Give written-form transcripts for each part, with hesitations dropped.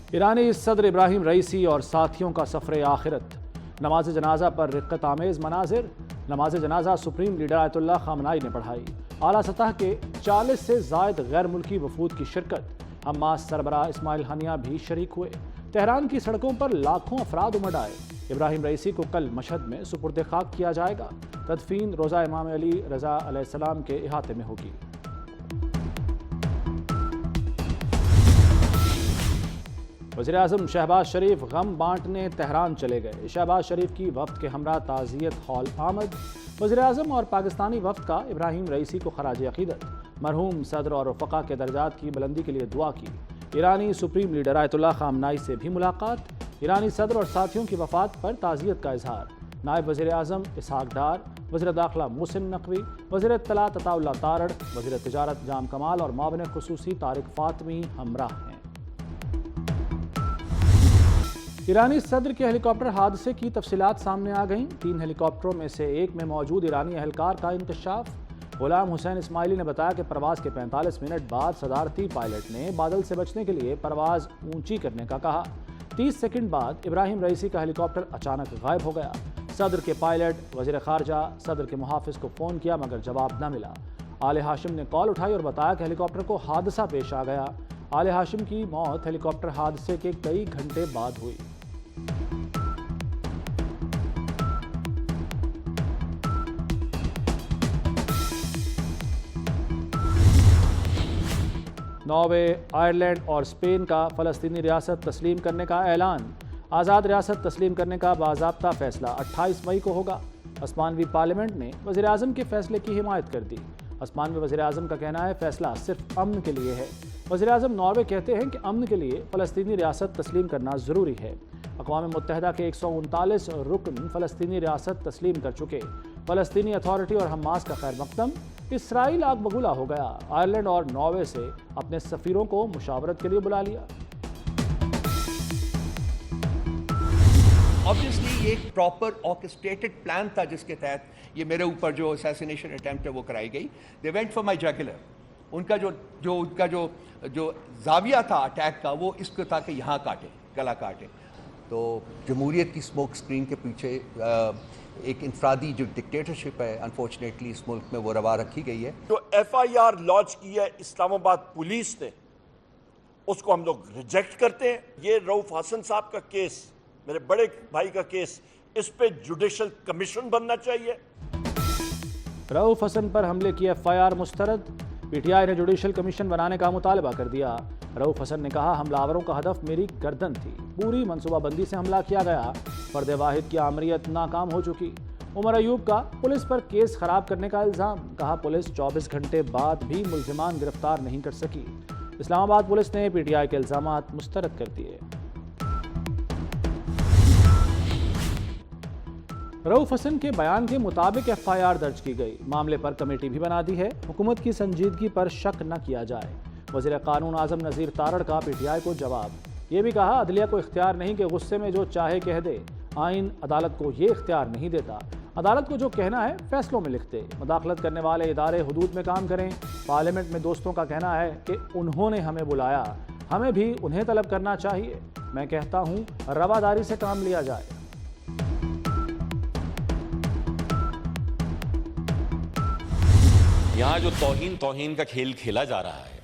ایرانی صدر Ebrahim Raisi اور ساتھیوں کا سفر آخرت، نماز جنازہ پر رقت آمیز مناظر۔ نماز جنازہ سپریم لیڈر آیت اللہ خامنائی نے پڑھائی۔ اعلیٰ سطح کے 40 سے زائد غیر ملکی وفود کی شرکت۔ حماس سربراہ اسماعیل ہنیہ بھی شریک ہوئے۔ تہران کی سڑکوں پر لاکھوں افراد امڈ آئے۔ ابراہیم رئیسی کو کل مشہد میں سپرد خاک کیا جائے گا۔ تدفین روضہ امام علی رضا علیہ السلام کے احاطے میں ہوگی۔ وزیراعظم شہباز شریف غم بانٹنے تہران چلے گئے۔ شہباز شریف کی وفد کے ہمراہ تعزیت ہال آمد۔ وزیراعظم اور پاکستانی وفد کا ابراہیم رئیسی کو خراج عقیدت۔ مرحوم صدر اور رفقا کے درجات کی بلندی کے لیے دعا کی۔ ایرانی سپریم لیڈر آیت اللہ خامنائی سے بھی ملاقات۔ ایرانی صدر اور ساتھیوں کی وفات پر تعزیت کا اظہار۔ نائب وزیر اعظم اسحاق ڈار، وزیر داخلہ محسن نقوی، وزیر اطلاعات عطا اللہ تارڑ، وزیر تجارت جام کمال اور معاون خصوصی طارق فاطمی ہمراہ ہیں۔ ایرانی صدر کے ہیلی کاپٹر حادثے کی تفصیلات سامنے آ گئیں۔ 3 ہیلی کاپٹروں میں سے ایک میں موجود ایرانی اہلکار کا انکشاف۔ غلام حسین اسماعیلی نے بتایا کہ پرواز کے 45 منٹ بعد صدارتی پائلٹ نے بادل سے بچنے کے لیے پرواز اونچی کرنے کا کہا۔ 30 سیکنڈ بعد ابراہیم رئیسی کا ہیلی کاپٹر اچانک غائب ہو گیا۔ صدر کے پائلٹ، وزیر خارجہ، صدر کے محافظ کو فون کیا مگر جواب نہ ملا۔ آل ہاشم نے کال اٹھائی اور بتایا کہ ہیلی کاپٹر کو حادثہ پیش آ گیا۔ آل ہاشم کی موت ہیلی کاپٹر حادثے کے کئی گھنٹے بعد ہوئی۔ ناروے، آئرلینڈ اور اسپین کا فلسطینی ریاست تسلیم کرنے کا اعلان۔ آزاد ریاست تسلیم کرنے کا باضابطہ فیصلہ 28 مئی کو ہوگا۔ عثمانوی پارلیمنٹ نے وزیراعظم کے فیصلے کی حمایت کر دی۔ عثمانوی وزیراعظم کا کہنا ہے فیصلہ صرف امن کے لیے ہے۔ وزیراعظم ناروے کہتے ہیں کہ امن کے لیے فلسطینی ریاست تسلیم کرنا ضروری ہے۔ اقوام متحدہ کے 139 رکن فلسطینی ریاست تسلیم کر چکے۔ فلسطینی اتھارٹی اور حماس کا خیر مقدم۔ اسرائیل آگ بگولا ہو گیا۔ آئرلینڈ اور ناروے سے اپنے سفیروں کو مشاورت کے لیے بلا لیا۔ Obviously یہ ایک پراپر orchestrated پلان تھا جس کے تحت یہ میرے اوپر جو اسیسینیشن اٹیمپٹ ہے وہ کرائی گئی۔ They went for my jugular۔ ان کا جو زاویہ تھا اٹیک کا وہ اس کو تھا کہ یہاں کاٹے، گلا کاٹے۔ تو جمہوریت کی اسموک اسکرین کے پیچھے ایک انفرادی جو ڈکٹیٹرشپ ہے انفارچونیٹلی اس ملک میں وہ روا رکھی گئی ہے۔ جو FIR لانچ کی ہے اسلام آباد پولیس نے اس کو ہم لوگ ریجیکٹ کرتے ہیں۔ یہ رؤف حسن صاحب کا کیس، میرے بڑے بھائی کا کیس، اس پہ جوڈیشل کمیشن بننا چاہیے۔ رؤف حسن پر حملے کی FIR مسترد۔ PTI نے جوڈیشل کمیشن بنانے کا مطالبہ کر دیا۔ رؤف حسن نے کہا حملہ آوروں کا ہدف میری گردن تھی، پوری منصوبہ بندی سے حملہ کیا گیا، فرد واحد کی آمریت ناکام ہو چکی۔ عمر ایوب کا پولیس پر کیس خراب کرنے کا الزام، کہا پولیس 24 گھنٹے بعد بھی ملزمان گرفتار نہیں کر سکی۔ اسلام آباد پولیس نے PTI کے الزامات مسترد کر دیے۔ رؤف حسن کے بیان کے مطابق FIR درج کی گئی۔ معاملے پر کمیٹی بھی بنا دی ہے۔ حکومت کی سنجیدگی پر شک نہ کیا جائے۔ وزیر قانون اعظم نذیر تارڑ کا PTI کو جواب۔ یہ بھی کہا عدلیہ کو اختیار نہیں کہ غصے میں جو چاہے کہہ دے۔ آئین عدالت کو یہ اختیار نہیں دیتا۔ عدالت کو جو کہنا ہے فیصلوں میں لکھ دے۔ مداخلت کرنے والے ادارے حدود میں کام کریں۔ پارلیمنٹ میں دوستوں کا کہنا ہے کہ انہوں نے ہمیں بلایا، ہمیں بھی انہیں طلب کرنا چاہیے۔ میں کہتا ہوں رواداری سے کام لیا جائے۔ یہاں جو توہین کا کھیل کھیلا جا رہا ہے،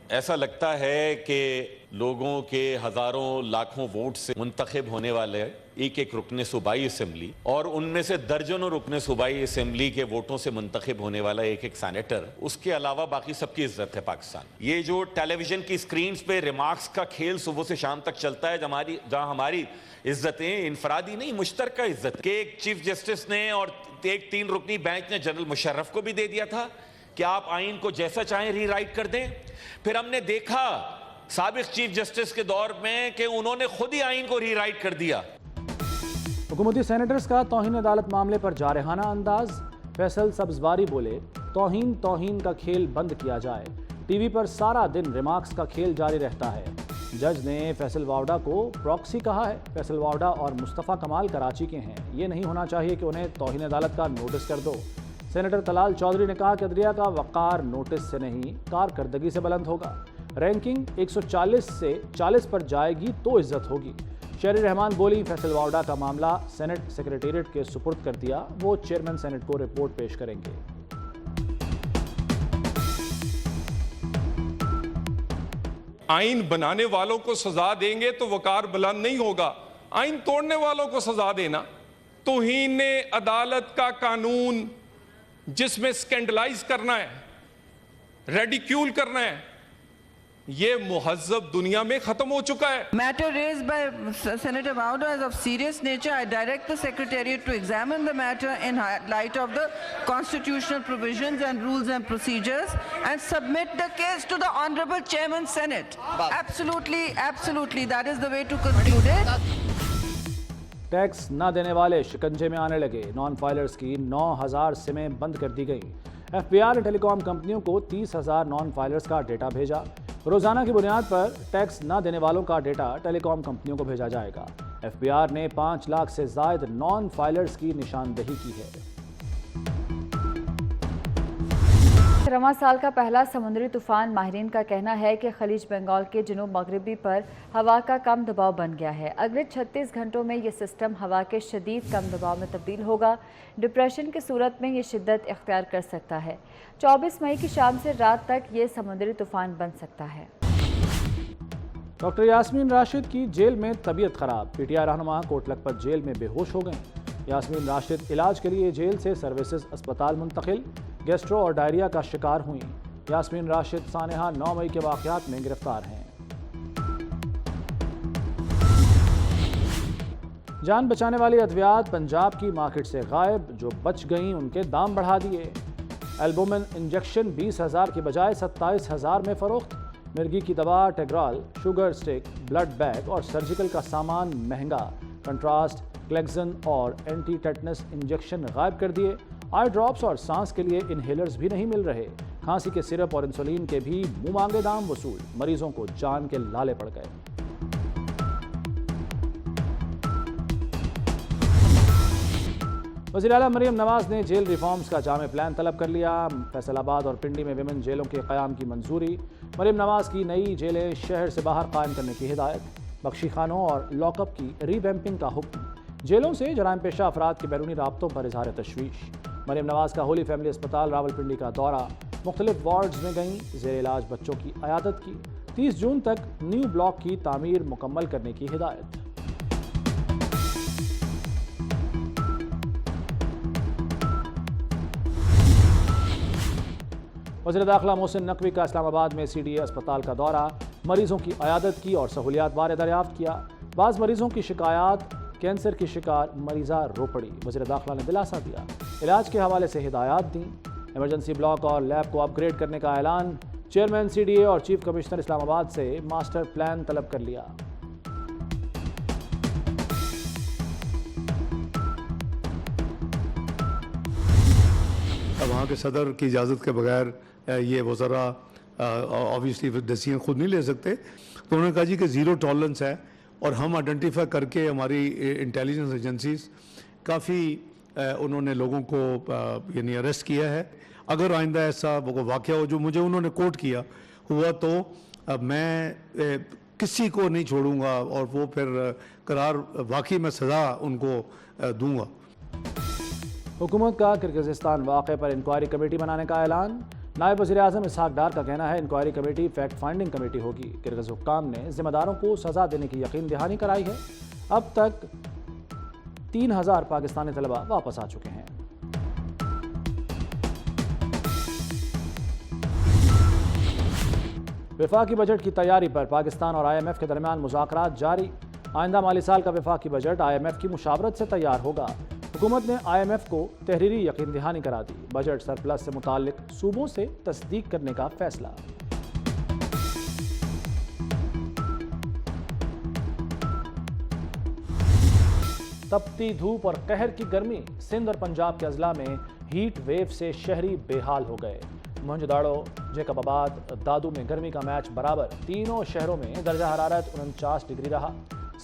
ایسا لگتا ہے کہ لوگوں کے ہزاروں لاکھوں ووٹ سے منتخب ہونے والے ایک رکن صوبائی اسمبلی اور ان میں سے درجنوں رکن صوبائی اسمبلی کے ووٹوں سے منتخب ہونے والا ایک سینیٹر، اس کے علاوہ باقی سب کی عزت ہے پاکستان۔ یہ جو ٹیلی ویژن کی سکرینز پہ ریمارکس کا کھیل صبح سے شام تک چلتا ہے، جہاں ہماری عزتیں انفرادی نہیں مشترکہ عزت کہ ایک چیف جسٹس نے اور ایک 3 رکنی بینچ نے جنرل مشرف کو بھی دے دیا تھا کہ آپ آئین کو جیسا چاہیں ری رائٹ کر دیں۔ پھر ہم نے دیکھا سابق چیف جسٹس کے دور میں کہ انہوں نے خود ہی آئین کو ری رائٹ کر دیا۔ حکومتی سینیٹرز کا توہین عدالت معاملے پر جارحانہ انداز۔ فیصل سبزواری بولے توہین کا کھیل بند کیا جائے۔ ٹی وی پر سارا دن ریمارکس کا کھیل جاری رہتا ہے۔ جج نے فیصل واوڈا کو پراکسی کہا ہے۔ فیصل واوڈا اور مصطفیٰ کمال کراچی کے ہیں، یہ نہیں ہونا چاہیے کہ انہیں توہین عدالت کا نوٹس کر دو۔ سینیٹر طلال چودھری نے کہا کہ عدلیہ کا وقار نوٹس سے نہیں کارکردگی سے بلند ہوگا۔ رینکنگ 140 سے 40 پر جائے گی تو عزت ہوگی۔ شہری رحمان بولی، فیصل واوڈا کا معاملہ سینٹ سیکریٹریٹ کے سپرد کر دیا، وہ چیئرمین سینٹ کو رپورٹ پیش کریں گے۔ آئین بنانے والوں کو سزا دیں گے تو وقار بلند نہیں ہوگا، آئین توڑنے والوں کو سزا دینا، توہین عدالت کا قانون جس میں سکینڈلائز کرنا ہے، ریڈیکیول کرنا ہے، یہ مہذب دنیا میں ختم ہو چکا ہے۔ Matter raised by Senator Wauda is of serious nature. I direct the Secretariat to examine the matter in light of the constitutional provisions and rules and procedures and submit the case to the Honorable Chairman Senate. Absolutely, absolutely. That is the way to conclude it. Tax نہ دینے والے شکنجے میں آنے لگے، non filers کی 9000 سمیں بند کر دی گئیں۔ F B are نے ٹیلی کام کمپنیوں کو 30,000 نان فائلرز کا ڈیٹا بھیجا۔ روزانہ کی بنیاد پر ٹیکس نہ دینے والوں کا ڈیٹا ٹیلی کام کمپنیوں کو بھیجا جائے گا۔ ایف بی آر نے 5 لاکھ سے زائد نان فائلرز کی نشاندہی کی ہے۔ رواں سال کا پہلا سمندری طوفان، ماہرین کا کہنا ہے کہ خلیج بنگال کے جنوب مغربی پر ہوا کا کم دباؤ بن گیا ہے۔ اگلے 36 گھنٹوں میں یہ سسٹم ہوا کے شدید کم دباؤ میں تبدیل ہوگا۔ ڈپریشن کی صورت میں یہ شدت اختیار کر سکتا ہے۔ 24 مئی کی شام سے رات تک یہ سمندری طوفان بن سکتا ہے۔ ڈاکٹر یاسمین راشد کی جیل میں طبیعت خراب، پی ٹی آئی رہنما کوٹ لکھپت جیل میں بے ہوش ہو گئیں۔ یاسمین راشد علاج کے لیے جیل سے سروسز اسپتال منتقل، گیسٹرو اور ڈائریا کا شکار ہوئیں۔ یاسمین راشد سانحہ 9 مئی کے واقعات میں گرفتار ہیں۔ جان بچانے والی ادویات پنجاب کی مارکیٹ سے غائب، جو بچ گئیں ان کے دام بڑھا دیے۔ البومن انجیکشن 20,000 کی بجائے 27,000 میں فروخت۔ مرگی کی دوا ٹیگرال، شوگر سٹک، بلڈ بیگ اور سرجیکل کا سامان مہنگا۔ کنٹراسٹ، کلیکزن اور اینٹی ٹیٹنس انجیکشن غائب کر دیے۔ آئی ڈراپس اور سانس کے لیے انہیلرز بھی نہیں مل رہے۔ کھانسی کے سرپ اور انسولین کے بھی منہ مانگے دام وصول، مریضوں کو جان کے لالے پڑ گئے۔ وزیر اعلیٰ مریم نواز نے جیل ریفارمز کا جامع پلان طلب کر لیا۔ فیصل آباد اور پنڈی میں ویمن جیلوں کے قیام کی منظوری۔ مریم نواز کی نئی جیلیں شہر سے باہر قائم کرنے کی ہدایت۔ بخشی خانوں اور لاک اپ کی ری ویمپنگ کا حکم۔ جیلوں سے جرائم پیشہ افراد کے بیرونی رابطوں پر اظہار تشویش۔ مریم نواز کا ہولی فیملی اسپتال راولپنڈی کا دورہ، مختلف وارڈز میں گئیں، زیر علاج بچوں کی عیادت کی۔ 30 جون تک نیو بلاک کی تعمیر مکمل کرنے کی ہدایت۔ وزیر داخلہ محسن نقوی کا اسلام آباد میں سی ڈی اے اسپتال کا دورہ، مریضوں کی عیادت کی اور سہولیات بارے دریافت کیا۔ بعض مریضوں کی شکایات کینسر کی شکار مریضہ رو پڑی، وزیر داخلہ نے دلاسا دیا، علاج کے حوالے سے ہدایات دیں۔ ایمرجنسی بلاک اور لیب کو اپ گریڈ کرنے کا اعلان، چیئرمین سی ڈی اے اور چیف کمشنر اسلام آباد سے ماسٹر پلان طلب کر لیا۔ وہاں کے صدر کی اجازت کے بغیر یہ وزراء آبویسلی ڈیسیژن خود نہیں لے سکتے، تو انہوں نے کہا جی کہ زیرو ٹالرنس ہے، اور ہم آئیڈینٹیفائی کر کے ہماری انٹیلیجنس ایجنسیز کافی انہوں نے لوگوں کو یعنی اریسٹ کیا ہے۔ اگر آئندہ ایسا واقعہ ہو جو مجھے انہوں نے کوٹ کیا ہوا، تو میں کسی کو نہیں چھوڑوں گا، اور وہ پھر قرار واقعی میں سزا ان کو دوں گا۔ حکومت کا کرغزستان واقعے پر انکوائری کمیٹی بنانے کا اعلان، نائب وزیر اعظم اسحاق ڈار کا کہنا ہے inquiry committee fact finding committee ہوگی۔ کرغز حکام نے ذمہ داروں کو سزا دینے کی یقین دہانی کرائی ہے۔ اب تک 3000 پاکستانی طلبہ واپس آ چکے ہیں۔ وفاقی بجٹ کی تیاری پر پاکستان اور آئی ایم ایف کے درمیان مذاکرات جاری۔ آئندہ مالی سال کا وفاقی بجٹ آئی ایم ایف کی مشاورت سے تیار ہوگا۔ حکومت نے آئی ایم ایف کو تحریری یقین دہانی کرا دی۔ بجٹ سرپلس سے متعلق صوبوں سے تصدیق کرنے کا فیصلہ۔ تپتی دھوپ اور قہر کی گرمی، سندھ اور پنجاب کے اضلاع میں ہیٹ ویو سے شہری بے حال ہو گئے۔ موہنجودڑو، جیکب آباد، دادو میں گرمی کا میچ برابر، تینوں شہروں میں درجہ حرارت 49 ڈگری رہا۔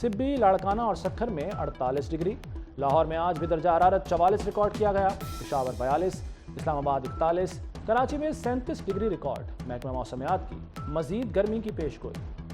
سبی، لاڑکانہ اور سکھر میں 48 ڈگری۔ لاہور میں آج بھی درجہ حرارت 44 ریکارڈ کیا گیا، پشاور 42، اسلام آباد 41، کراچی میں 37 ڈگری ریکارڈ، محکمہ موسمیات کی مزید گرمی کی پیش گوئی۔